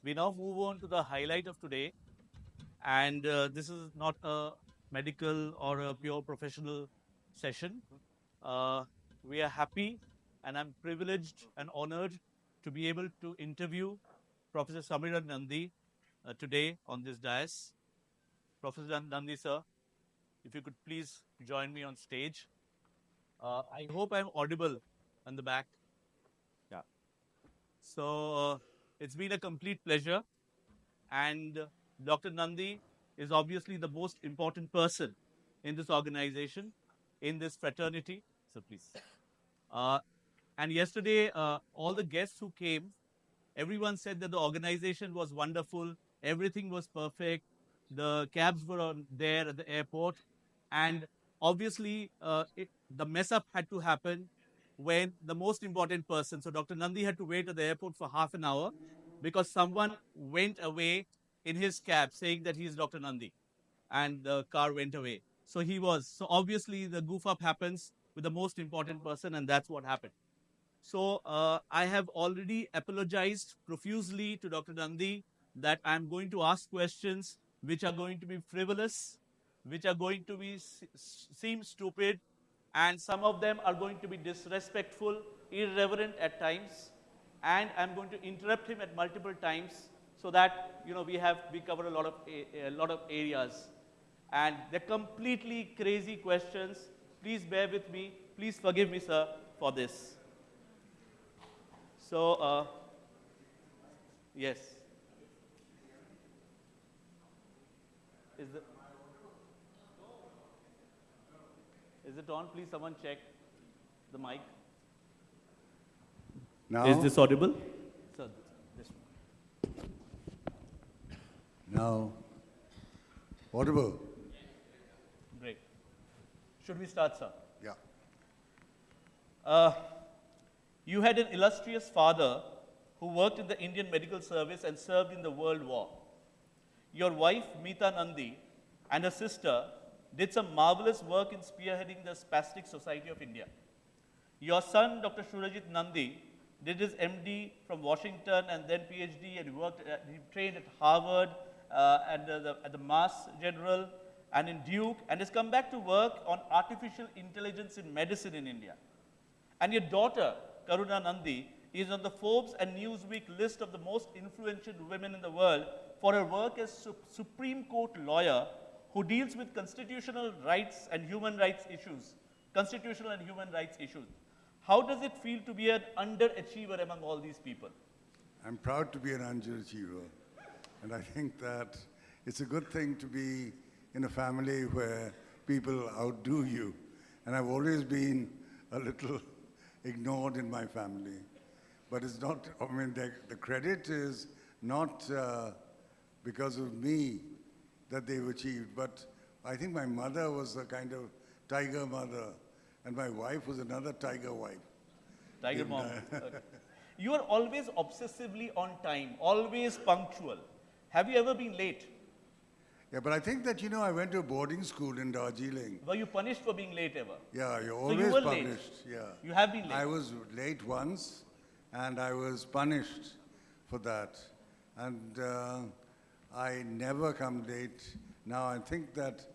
We now move on to the highlight of today. And this is not a medical or a pure professional session. Uh, we are happy and I'm privileged and honored to be able to interview Professor Samira Nandi today on this dais. Professor Nandi, sir, if you could please join me on stage. I hope I'm audible on the back. Yeah. So it's been a complete pleasure. And Dr. Nandi is obviously the most important person in this organization, in this fraternity. So please. Uh, and yesterday, all the guests who came, everyone said that the organization was wonderful, everything was perfect, the cabs were there at the airport, and obviously, the mess up had to happen when the most important person, so Dr. Nandi had to wait at the airport for half an hour because someone went away in his cab saying that he's Dr. Nandi, and the car went away. So he was. So obviously, the goof up happens with the most important person, and that's what happened. So I have already apologized profusely to Dr. Nandi that I'm going to ask questions which are going to be frivolous, which are going to be seem stupid, and some of them are going to be disrespectful, irreverent at times, and I'm going to interrupt him at multiple times so that we cover a lot of areas, and they're completely crazy questions. Please bear with me. Please forgive me, sir, for this. So, yes. Is, the, is it on? Please, someone check the mic. Now? Is this audible? Sir, this one. Now? Audible? Great. Should we start, sir? Yeah. You had an illustrious father who worked in the Indian Medical Service and served in the World War. Your wife, Meeta Nandi, and her sister did some marvelous work in spearheading the Spastic Society of India. Your son, Dr. Surajit Nandi, did his MD from Washington and then PhD, and he trained at Harvard and at the Mass General and in Duke, and has come back to work on artificial intelligence in medicine in India. And your daughter, Karuna Nandi, is on the Forbes and Newsweek list of the most influential women in the world for her work as Supreme Court lawyer who deals with constitutional rights and human rights issues. Constitutional and human rights issues. How does it feel to be an underachiever among all these people? I'm proud to be an underachiever. And I think that it's a good thing to be in a family where people outdo you. And I've always been a little ignored in my family. But it's not, I mean, the credit is not because of me that they've achieved, but I think my mother was a kind of tiger mother, and my wife was another tiger wife. Tiger mom. Okay. You are always obsessively on time, always punctual. Have you ever been late? Yeah, but I think that, I went to a boarding school in Darjeeling. Were you punished for being late ever? Yeah, you're So always you were punished. late. Yeah. You have been late. I was late once, and I was punished for that. And I never come late. Now, I think that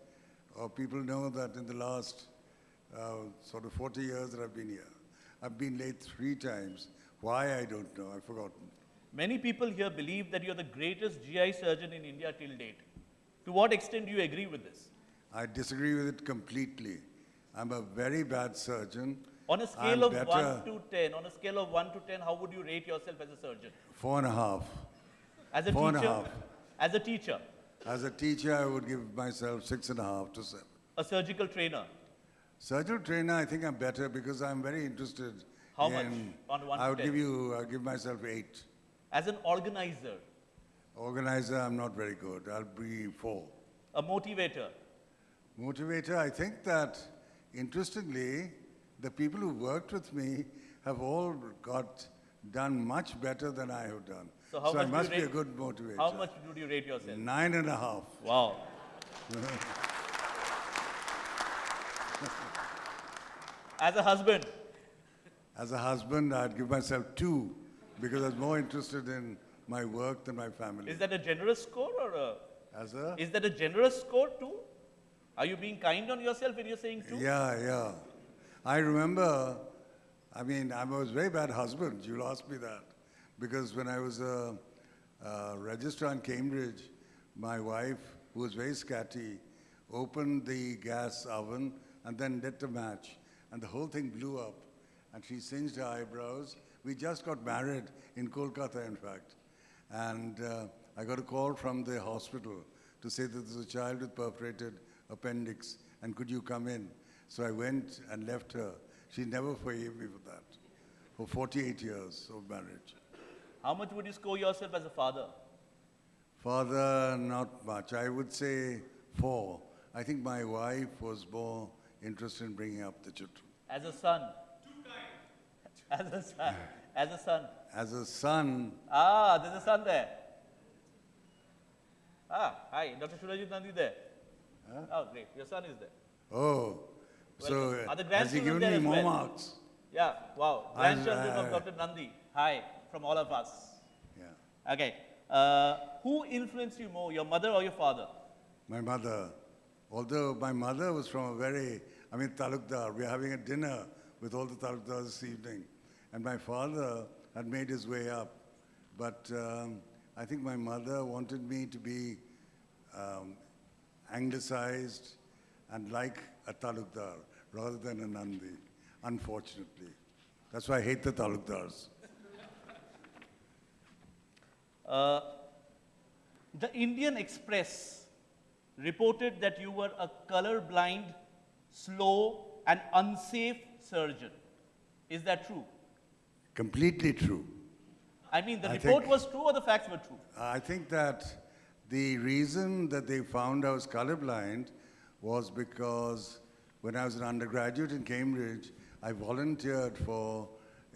people know that in the last sort of 40 years that I've been here, I've been late 3 times. Why, I don't know. I've forgotten. Many people here believe that you're the greatest GI surgeon in India till date. To what extent do you agree with this? I disagree with it completely. I'm a very bad surgeon. On a scale of 1 to 10, on a scale of 1 to 10, how would you rate yourself as a surgeon? 4.5. As a 4.5. teacher? As a teacher? As a teacher, I would give myself 6.5 to 7. A surgical trainer? Surgical trainer, I think I'm better because I'm very interested. How much on 1 I to would 10? I'll give myself 8. As an organizer? Organizer, I'm not very good. I'll be 4. A motivator? Motivator, I think that, interestingly, the people who worked with me have all done much better than I have done. So I must be a good motivator. How much would you rate yourself? 9.5. Wow. As a husband? As a husband, I'd give myself 2 because I was more interested in my work than my family. Is that a generous score or a? As a? Is that a generous score too? Are you being kind on yourself when you're saying two? Yeah. I remember, I mean, I was a very bad husband. You'll ask me that. Because when I was a registrar in Cambridge, my wife, who was very scatty, opened the gas oven and then lit a match. And the whole thing blew up. And she singed her eyebrows. We just got married in Kolkata, in fact. And I got a call from the hospital to say that there's a child with perforated appendix, and could you come in? So I went and left her. She never forgave me for that, for 48 years of marriage. How much would you score yourself as a father? Father, not much. I would say 4. I think my wife was more interested in bringing up the children. As a son? 2 times. As a son? As a son? As a son. Ah, there's a son there. Ah, hi, Dr. Surajit Nandi there. Huh? Oh, great. Your son is there. Oh, so Are the has he grandchildren given there me as more well? marks? Yeah, wow. Grandchildren of Dr. Nandi. Hi, from all of us. Yeah. Okay. Who influenced you more, your mother or your father? My mother. Although my mother was from a very, talukdar. We are having a dinner with all the talukdars this evening. And my father had made his way up. But I think my mother wanted me to be anglicized and like a talukdar rather than a Nandi, unfortunately. That's why I hate the talukdars. The Indian Express reported that you were a color-blind, slow, and unsafe surgeon. Is that true? Completely true. I mean, the report was true or the facts were true? I think that the reason that they found I was colorblind was because when I was an undergraduate in Cambridge, I volunteered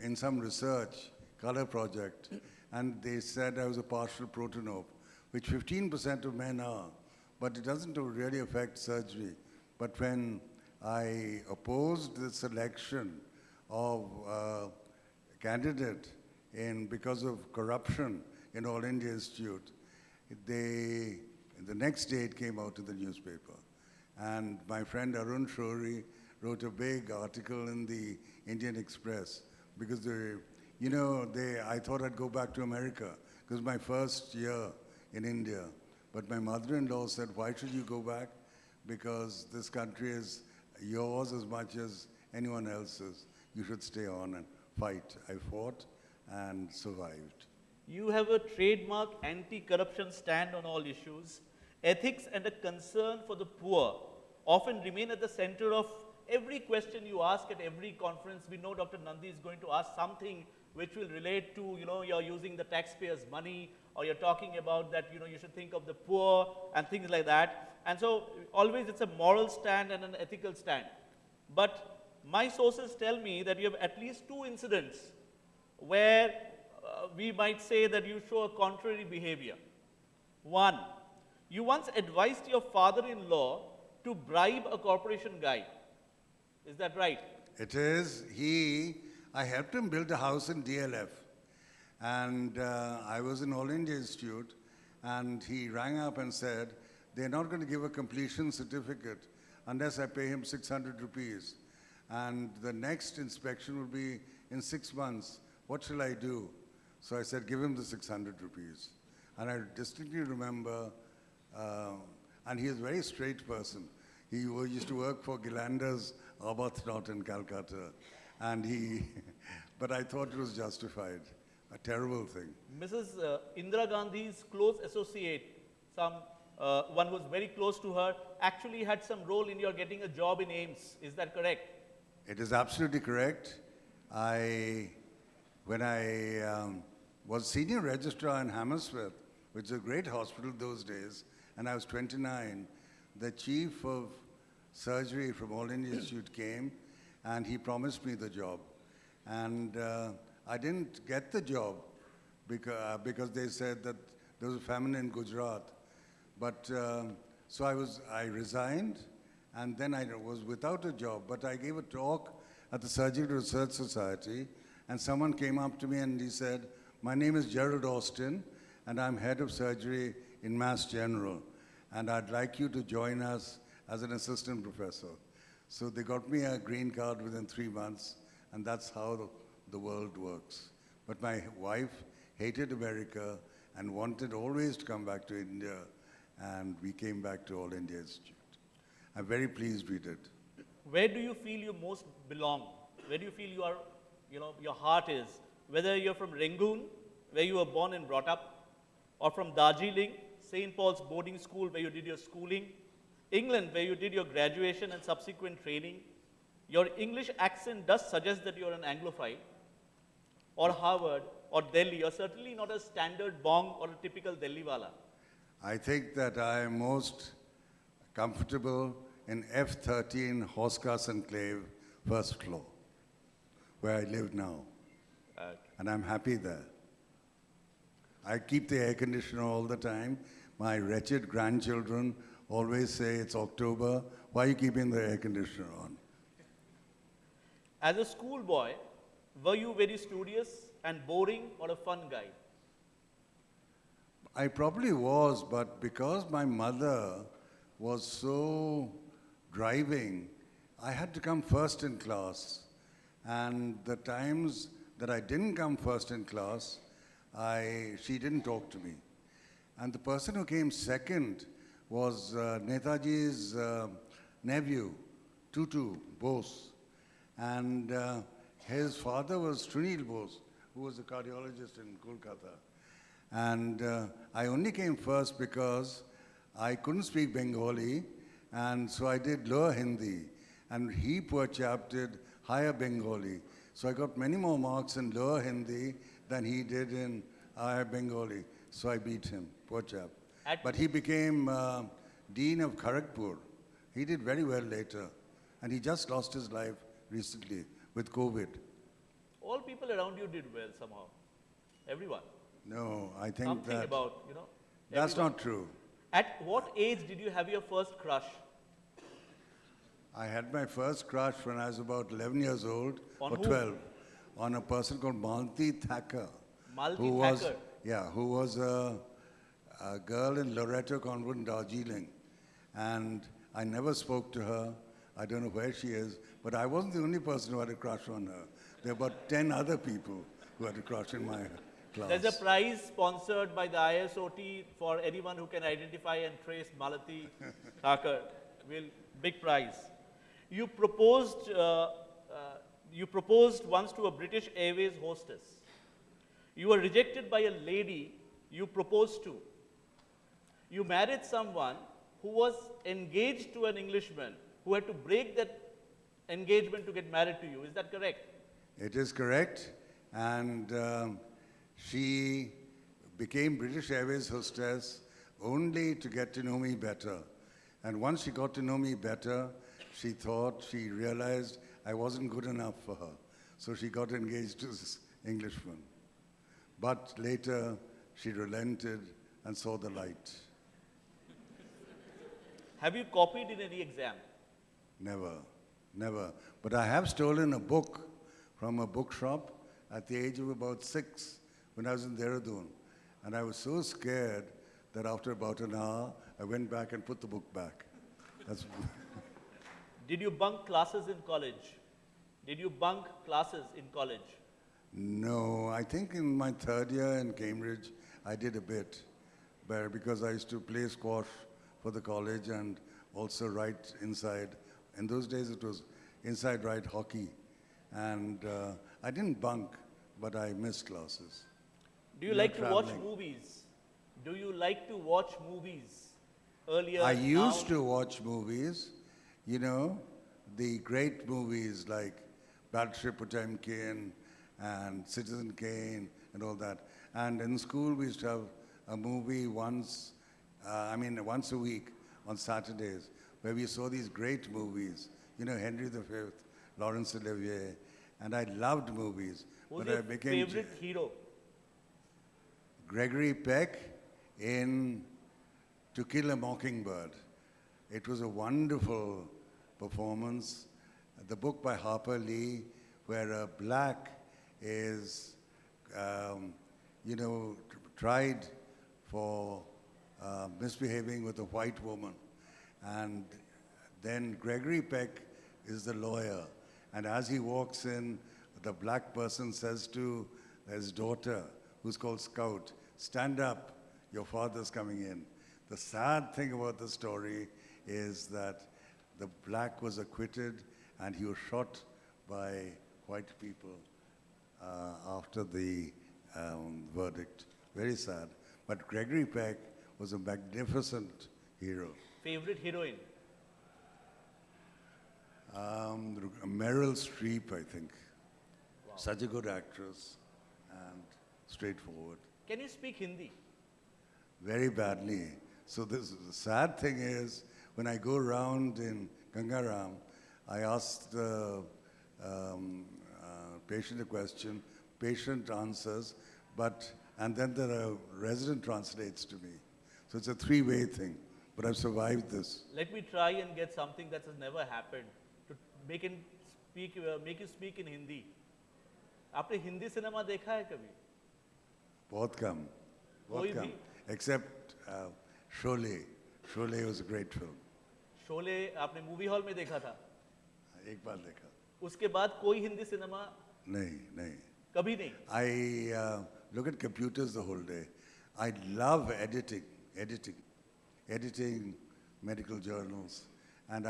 in some research color project, and they said I was a partial protonope, which 15% of men are, but it doesn't really affect surgery. But when I opposed the selection of a candidate because of corruption in All India Institute, the next day it came out in the newspaper. And my friend Arun Shourie wrote a big article in the Indian Express because I thought I'd go back to America because my first year in India. But my mother-in-law said, why should you go back? Because this country is yours as much as anyone else's. You should stay on and fight. I fought and survived. You have a trademark anti-corruption stand on all issues. Ethics and a concern for the poor often remain at the center of every question you ask at every conference. We know Dr. Nandi is going to ask something which will relate to, you're using the taxpayers' money, or you're talking about that, you should think of the poor and things like that. And so always it's a moral stand and an ethical stand. But my sources tell me that you have at least 2 incidents where we might say that you show a contrary behavior. 1, you once advised your father-in-law to bribe a corporation guy. Is that right? It is. I helped him build a house in DLF. And I was in All India Institute, and he rang up and said, they're not going to give a completion certificate unless I pay him 600 rupees. And the next inspection will be in 6 months. What shall I do? So I said, give him the 600 rupees. And I distinctly remember, and he is a very straight person. He used to work for Gilander's Arbuthnot in Calcutta. And but I thought it was justified. A terrible thing. Mrs. Indira Gandhi's close associate, one who was very close to her, actually had some role in your getting a job in AIIMS. Is that correct? It is absolutely correct. When I was senior registrar in Hammersmith, which is a great hospital those days, and I was 29, the chief of surgery from All India Institute came, and he promised me the job. And I didn't get the job because they said that there was a famine in Gujarat. But so I resigned, and then I was without a job. But I gave a talk at the Surgical Research Society, and someone came up to me and he said, my name is Gerald Austin, and I'm head of surgery in Mass General. And I'd like you to join us as an assistant professor. So they got me a green card within 3 months, and that's how the world works. But my wife hated America and wanted always to come back to India, and we came back to All India Institute. I'm very pleased we did. Where do you feel you most belong? Where do you feel you are, your heart is? Whether you're from Rangoon, where you were born and brought up, or from Darjeeling, St. Paul's boarding school, where you did your schooling, England, where you did your graduation and subsequent training. Your English accent does suggest that you're an Anglophile, or Harvard, or Delhi. You're certainly not a standard bong or a typical Delhiwala. I think that I am most comfortable in F13 Horse Enclave, first floor, where I live now. Okay. And I'm happy there. I keep the air conditioner all the time. My wretched grandchildren always say, it's October, why are you keeping the air conditioner on? As a schoolboy, were you very studious and boring or a fun guy? I probably was, but because my mother was so driving, I had to come first in class. And the times that I didn't come first in class, she didn't talk to me. And the person who came second was Netaji's nephew, Tutu Bose. And his father was Srinil Bose, who was a cardiologist in Kolkata. And I only came first because I couldn't speak Bengali, and so I did lower Hindi. And he, poor chap, did higher Bengali. So I got many more marks in lower Hindi than he did in higher Bengali. So I beat him, poor chap. But he became Dean of Kharagpur. He did very well later. And he just lost his life recently with COVID. All people around you did well somehow. Everyone. No, I think Something that about, that's everyone. not true. At what age did you have your first crush? I had my first crush when I was about 11 years old, On or who? 12, on a person called Malti Thacker. Malti Thacker? Who was a girl in Loreto Convent, Darjeeling. And I never spoke to her. I don't know where she is, but I wasn't the only person who had a crush on her. There were about 10 other people who had a crush in my class. There's a prize sponsored by the ISOT for anyone who can identify and trace Malati Thacker. Big prize. You proposed once to a British Airways hostess. You were rejected by a lady you proposed to. You married someone who was engaged to an Englishman who had to break that engagement to get married to you. Is that correct? It is correct. And she became British Airways hostess only to get to know me better. And once she got to know me better, she realized I wasn't good enough for her. So she got engaged to this Englishman. But later, she relented and saw the light. Have you copied in any exam? Never, never. But I have stolen a book from a bookshop at the age of about 6 when I was in Dehradun. And I was so scared that after about an hour, I went back and put the book back. That's Did you bunk classes in college? Did you bunk classes in college? No, I think in my third year in Cambridge, I did a bit. But because I used to play squash for the college and also write inside. In those days, it was inside right hockey. And I didn't bunk, but I missed classes. Do you like to watch movies? Do you like to watch movies? Earlier, I used to watch movies, the great movies like Battleship Potemkin and Citizen Kane and all that. And in school, we used to have a movie once a week on Saturdays, where we saw these great movies, Henry V, Laurence Olivier, and I loved movies. Who's but your I became favorite hero? Gregory Peck in To Kill a Mockingbird. It was a wonderful performance. The book by Harper Lee, where a black is, tried for misbehaving with a white woman. And then Gregory Peck is the lawyer. And as he walks in, the black person says to his daughter, who's called Scout, "Stand up, your father's coming in." The sad thing about the story is that the black was acquitted and he was shot by white people after the verdict. Very sad. But Gregory Peck was a magnificent hero. Favorite heroine? Meryl Streep, I think. Wow. Such a good actress and straightforward. Can you speak Hindi? Very badly. So the sad thing is, when I go around in Gangaram, I ask the patient a question, patient answers, and then the resident translates to me. So it's a three-way thing, but I've survived this. Let me try and get something that has never happened to make you speak in Hindi. आपने Hindi cinema देखा है कभी? बहुत कम, बहुत कम. Except Sholay. Sholay was a great film. Sholay आपने movie hall में देखा था? एक बार देखा. उसके बाद कोई हिंदी सिनेमा? नहीं. कभी नहीं? I look at computers the whole day. I love editing medical journals. And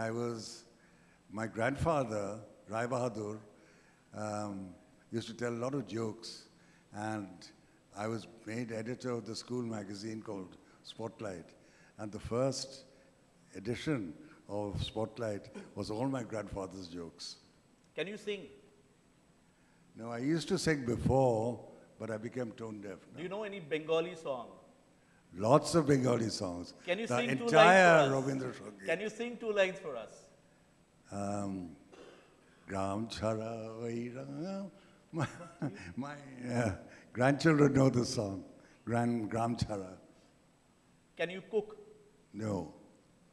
my grandfather, Rai Bahadur, used to tell a lot of jokes. And I was made editor of the school magazine called Spotlight. And the first edition of Spotlight was all my grandfather's jokes. Can you sing? No, I used to sing before, but I became tone deaf now. Do you know any Bengali song? Lots of Bengali songs. Can you the sing 2 entire lines for us? Rabindra Sangeet. Can you sing 2 lines for us? Gram Chara Vaira. My grandchildren know the song. Gram Chara. Can you cook? No.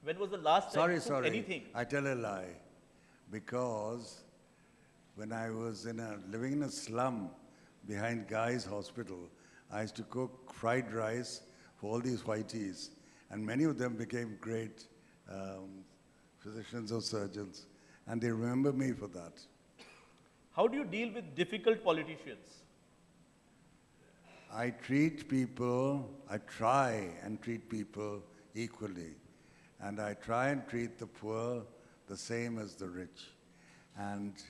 When was the last time you cooked anything? I tell a lie. Because when I was living in a slum behind Guy's Hospital, I used to cook fried rice for all these whiteys. And many of them became great physicians or surgeons. And they remember me for that. How do you deal with difficult politicians? I try and treat people equally. And I try and treat the poor the same as the rich. And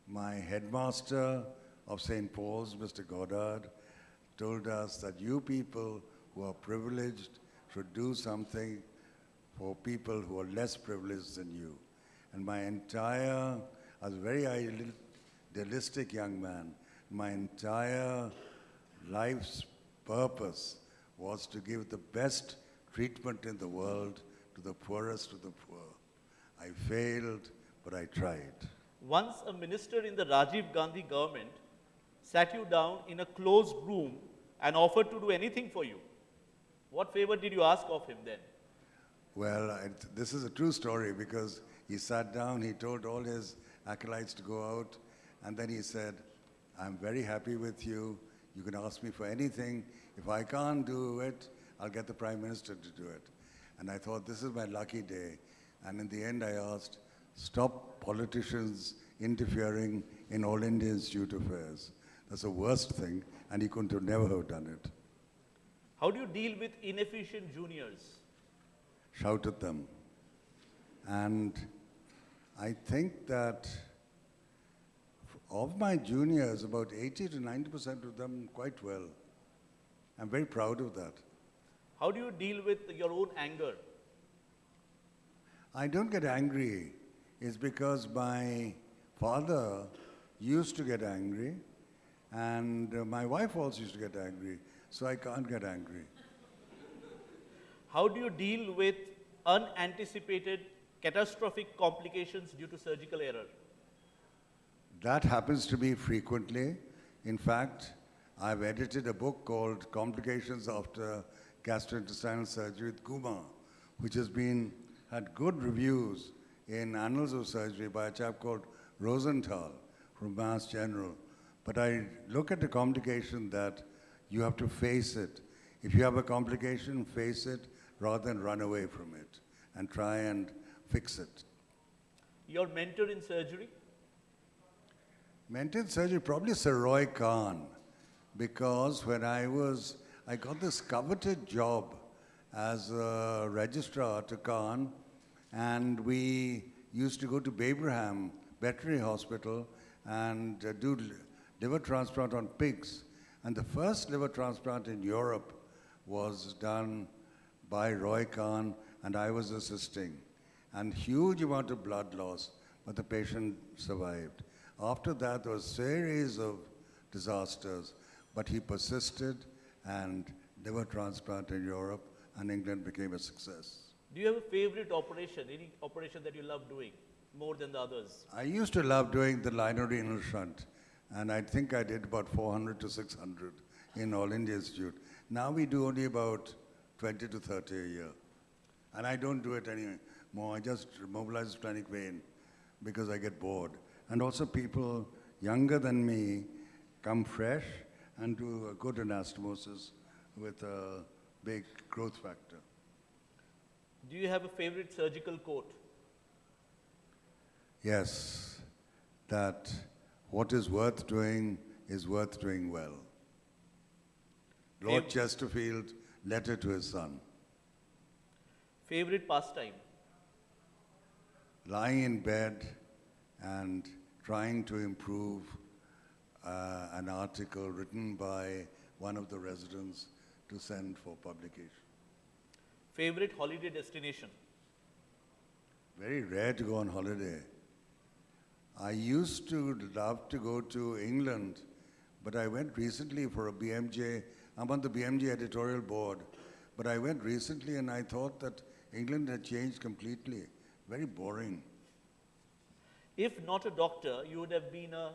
my headmaster of St. Paul's, Mr. Goddard, told us that you people who are privileged should do something for people who are less privileged than you. And I was a very idealistic young man. My entire life's purpose was to give the best treatment in the world to the poorest of the poor. I failed, but I tried. Once a minister in the Rajiv Gandhi government sat you down in a closed room and offered to do anything for you. What favor did you ask of him then? Well, this is a true story because he sat down, he told all his acolytes to go out, and then he said, "I'm very happy with you. You can ask me for anything. If I can't do it, I'll get the Prime Minister to do it." And I thought, this is my lucky day. And in the end, I asked, stop politicians interfering in All India Institute affairs. That's the worst thing, and he could never have done it. How do you deal with inefficient juniors? Shout at them. And I think that of my juniors, about 80 to 90% of them quite well. I'm very proud of that. How do you deal with your own anger? I don't get angry. It's because my father used to get angry, and my wife also used to get angry, so I can't get angry. How do you deal with unanticipated catastrophic complications due to surgical error? That happens to me frequently. In fact, I've edited a book called Complications After Gastrointestinal Surgery with Kumar, which has had good reviews in Annals of Surgery by a chap called Rosenthal from Mass General. But I look at the complication that you have to face it. If you have a complication, face it rather than run away from it and try and fix it. Your mentor in surgery? Mentor in surgery, probably Sir Roy Khan, because when I got this coveted job as a registrar to Khan, and we used to go to Babraham Veterinary Hospital and do liver transplant on pigs. And the first liver transplant in Europe was done by Roy Khan, and I was assisting. And huge amount of blood loss, but the patient survived. After that, there was a series of disasters, but he persisted, and liver transplant in Europe and England became a success. Do you have a favorite operation, any operation that you love doing more than the others? I used to love doing the linorenal shunt, and I think I did about 400 to 600 in All India Institute. Now we do only about 20 to 30 a year. And I don't do it anymore. I just mobilize splenic vein because I get bored. And also people younger than me come fresh and do a good anastomosis with a big growth factor. Do you have a favorite surgical quote? Yes, that what is worth doing well. Lord Chesterfield, letter to his son. Favorite pastime? Lying in bed and trying to improve an article written by one of the residents to send for publication. Favorite holiday destination? Very rare to go on holiday. I used to love to go to England, but I went recently for a BMJ. I'm on the BMJ editorial board, but I went recently and I thought that England had changed completely. Very boring. If not a doctor, you would have been a...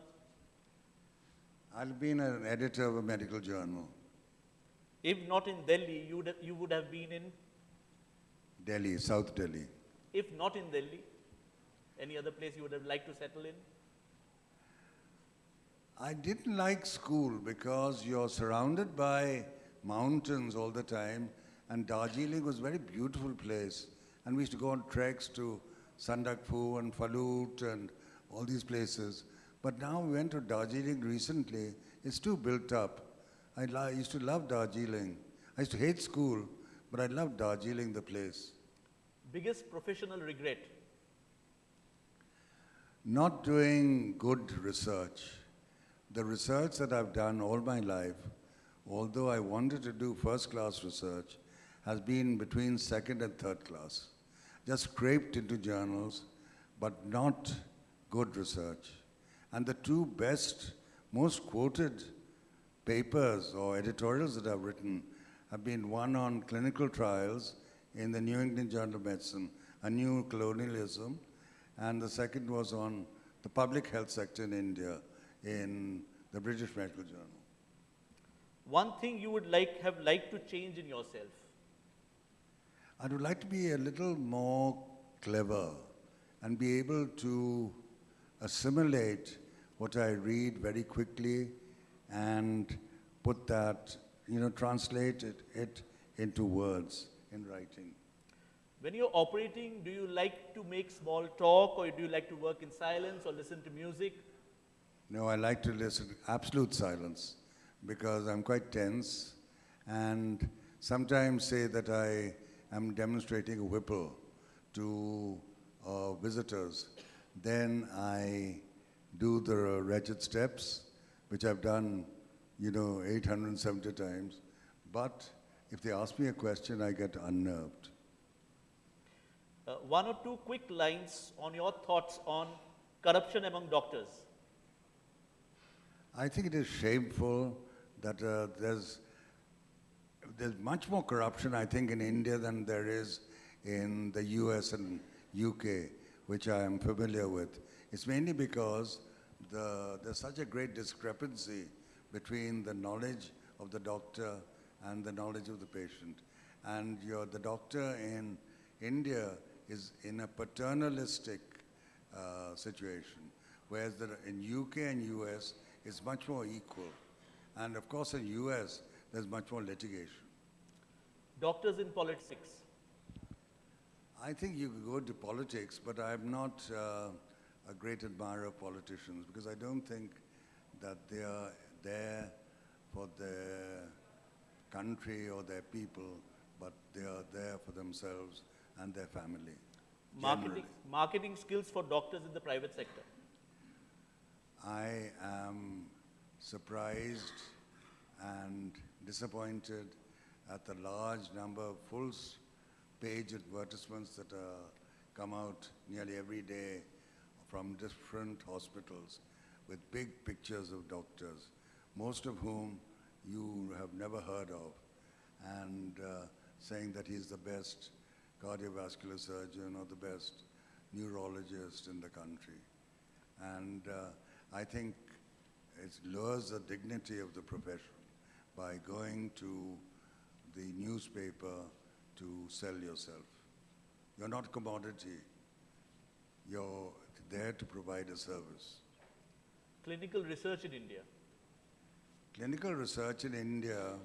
I've been an editor of a medical journal. If not in Delhi, you would have been in... Delhi, South Delhi. If not in Delhi, any other place you would have liked to settle in? I didn't like school because you're surrounded by mountains all the time, and Darjeeling was a very beautiful place. And we used to go on treks to Sandakphu and Falut and all these places. But now we went to Darjeeling recently. It's too built up. I used to love Darjeeling. I used to hate school, but I loved Darjeeling, the place. Biggest professional regret? Not doing good research. The research that I've done all my life, although I wanted to do first-class research, has been between second and third class. Just scraped into journals, but not good research. And the two best, most quoted papers or editorials that I've written have been one on clinical trials in the New England Journal of Medicine, A New Colonialism, and the second was on the public health sector in India in the British Medical Journal. One thing you would have liked to change in yourself? I would like to be a little more clever and be able to assimilate what I read very quickly and put that, translate it into words in writing. When you're operating, do you like to make small talk, or do you like to work in silence or listen to music? No, I like to listen, absolute silence, because I'm quite tense and sometimes say that I am demonstrating a Whipple to visitors. Then I do the wretched steps, which I've done, 870 times. But if they ask me a question, I get unnerved. One or two quick lines on your thoughts on corruption among doctors. I think it is shameful that there's much more corruption, I think, in India than there is in the US and UK, which I am familiar with. It's mainly because there's such a great discrepancy between the knowledge of the doctor and the knowledge of the patient. And the doctor in India is in a paternalistic situation, whereas in UK and US, it's much more equal. And of course in US, there's much more litigation. Doctors in politics. I think you could go to politics, but I'm not a great admirer of politicians because I don't think that they are there for their country or their people, but they are there for themselves and their family. Marketing skills for doctors in the private sector. I am surprised and disappointed at the large number of full-page advertisements that come out nearly every day from different hospitals with big pictures of doctors, most of whom you have never heard of, and saying that he's the best cardiovascular surgeon or the best neurologist in the country. And I think it lowers the dignity of the profession by going to the newspaper to sell yourself. You're not a commodity. You're there to provide a service. Clinical research in India. Clinical research in India,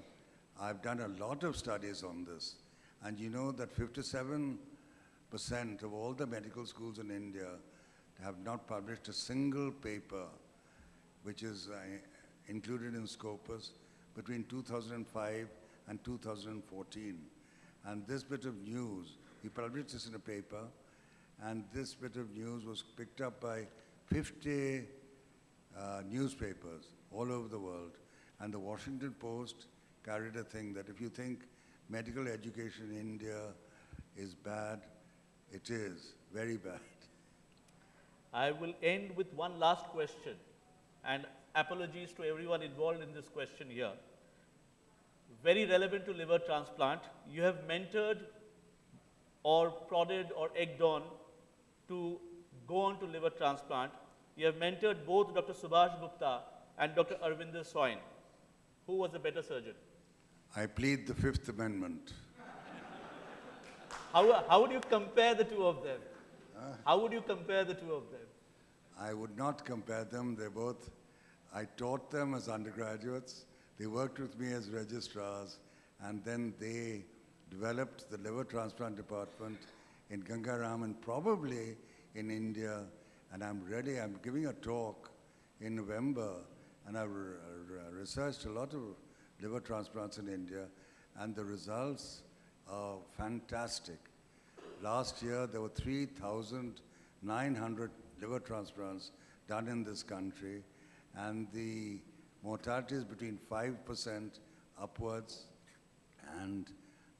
I've done a lot of studies on this. And you know that 57% of all the medical schools in India have not published a single paper which is included in Scopus between 2005 and 2014. And this bit of news, we published this in a paper, and this bit of news was picked up by 50 newspapers all over the world. And the Washington Post carried a thing that if you think medical education in India is bad, it is very bad. I will end with one last question, and apologies to everyone involved in this question here. Very relevant to liver transplant. You have mentored or prodded or egged on to go on to liver transplant. You have mentored both Dr. Subhash Gupta and Dr. Arvinder Soin. Who was the better surgeon? I plead the Fifth Amendment. How would you compare the two of them? How would you compare the two of them? I would not compare them. I taught them as undergraduates. They worked with me as registrars, and then they developed the liver transplant department in Gangaram and probably in India. And I'm giving a talk in November, and I've researched a lot of liver transplants in India, and the results are fantastic. Last year, there were 3,900 liver transplants done in this country, and the mortality is between 5% upwards, and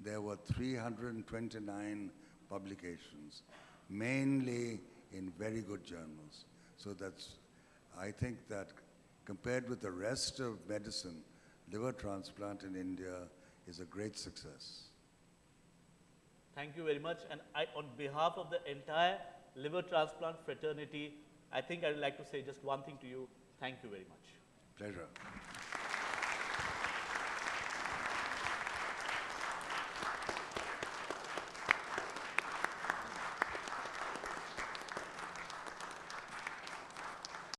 there were 329 publications, mainly in very good journals. So I think that compared with the rest of medicine, liver transplant in India is a great success. Thank you very much. And on behalf of the entire liver transplant fraternity, I think I'd like to say just one thing to you. Thank you very much. Pleasure.